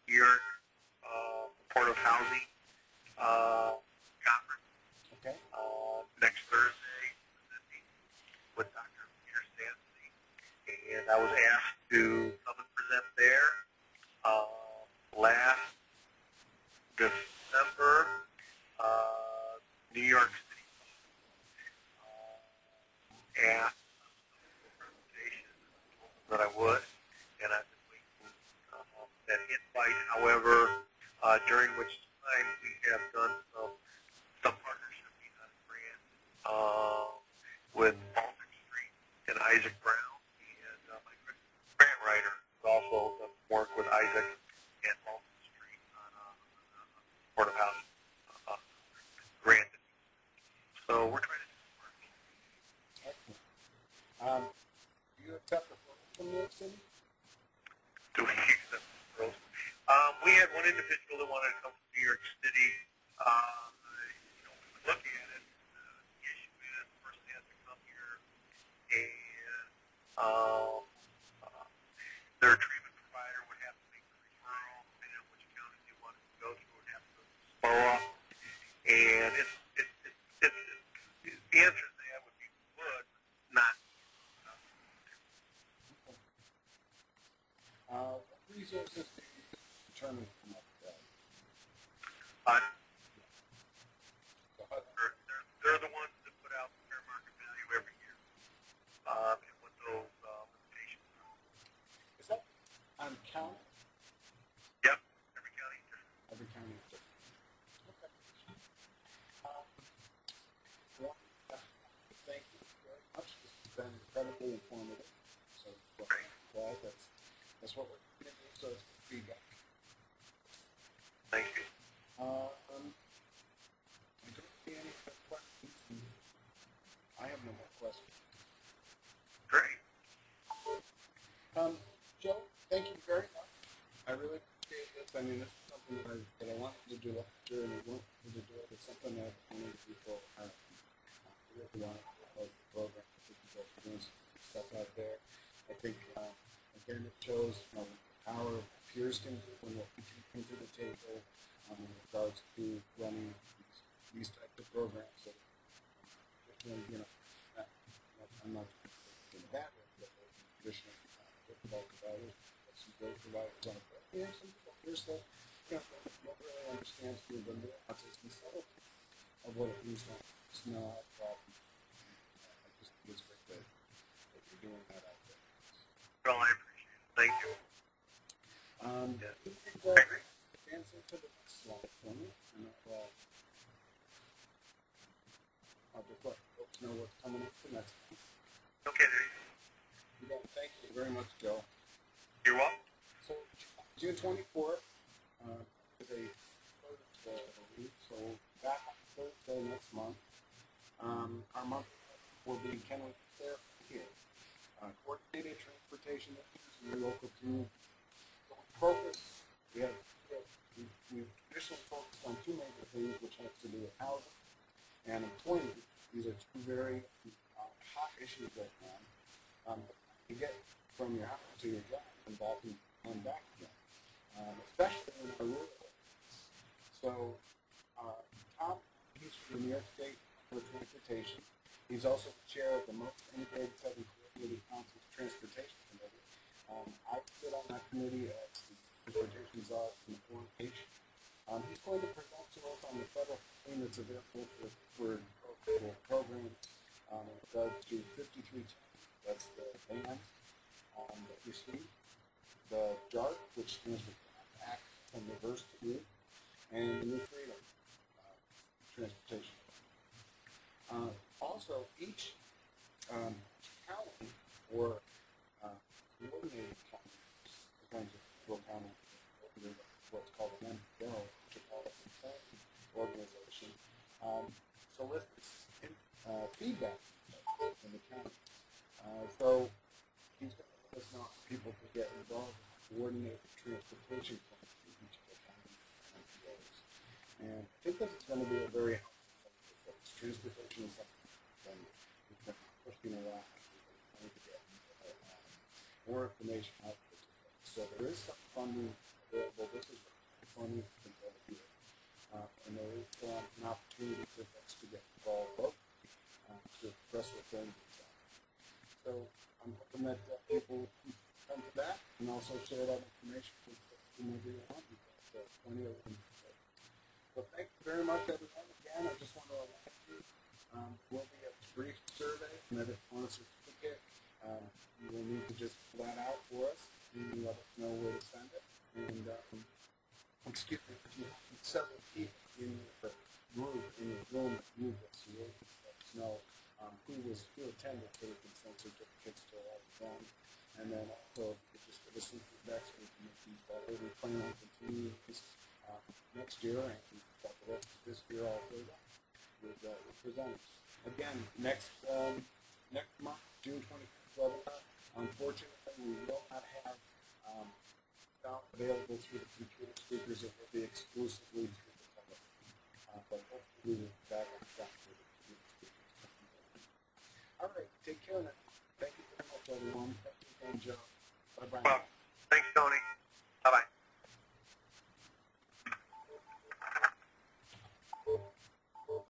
New York Supportive Housing conference. Okay. Next Thursday with Dr. Peter Stanley, and I was asked to come and present there. Last December, New York City asked presentation that I would, and I've been waiting that invite. However, during which time we have done some partnership behind grant with Baltic Street and Isaac Brown, and my grant writer has also done work with Isaac and Baltic Street on a supportive housing grant. So we're trying to do some work. Excellent. Do you accept referrals from New York City? Do we accept referrals? We had one individual that wanted to come from New York City. We would look at it. The issue is the person has to come here, and their treatment provider would have to make the referral, depending on which county they wanted to go to, would have to go to SPOA. And the answer to that would be would, not. What resources do you determine from that? They're the ones that put out the fair market value every year, and what those limitations are. Is that on county? Yep, every county is different. Every county is different. Okay. Well, thank you very much. This has been incredibly informative. So, well, that's what we're going to do. So it's feedback. Thank you. I don't see any questions. I have no more questions. Great. Joe, thank you very much. I really appreciate this. I mean, this is something that I wanted to do last year, and I wanted to do it. It's something that many people really want to promote the program. I think you guys are doing some stuff out there. I think, again, it shows the power of peers can do and what we can bring to the table in regards to running these types of programs. So, I'm not in that way, but traditional providers, some great providers on the others that don't really understand some of the nuances and subtleties of what it means to smell problem. I just think it's great that you're doing that out there. Well, I appreciate it. Thank you. You could advance into the next slide for me, and I'll just let folks know what's coming up the next time. Okay, there you go. Thank you very much, Joe. You're welcome. So, June 24th is a Thursday, I believe, so back on Thursday next month. Our month will be Can We There Here? Coordinated transportation issues in your local community. So we've traditionally focused on two major things, which has to do with housing and employment. These are two very hot issues right now. You get from your house to your job and back again, especially in our rural areas. So, Tom, he's from the New York State for Transportation. He's also the chair of the most integrated Southern Coordinated Council's Transportation Committee. I sit on that committee as the transportation czar from the Foreign Nation. He's going to present to us on the federal funding that's available for programs in regards to 5310. That's the band that you see. The JART, which stands for Act and Reverse to Youth, and the New Freedom Transportation. Also, each county or coordinated county, sometimes rural county, what's called an MPO, Metropolitan Planning Organization, solicits feedback in the county. So he's going to let us know how people can get involved in coordinated transportation plans in each of the county MPOs. And I think this is going to be a very helpful thing for folks. Transportation is something that we've been pushing around. We're trying to get more information out there to folks. So there is some funding available. This is funding from the here. And there is an opportunity for folks to get involved locally to express what they're doing. So I'm hoping that people come to that and also share that information with whomever you want. There's plenty of them. So thank you very much, everyone. Again, I just want to remind you, will be a brief survey and that if you want a certificate, you will need to just fill that out for us and let us know where to send it. And excuse me, if you have several people in your group, in your room that use this, you will let us know who attended so we can send certificates to all of them. And then also, just give us some feedback so we can make these better. We plan on continuing this next year, and we've got the rest of this year all filled up with presenters. Again, next month, June 25th webinar. Unfortunately, we will not have sound available through the computer speakers. It will be exclusively through the telephone. But hopefully we will be back on track with the computer speakers. All right, take care now. Thank you very much, everyone. Thank you again, Joe. Bye-bye. Well, thanks, Tony. Bye-bye.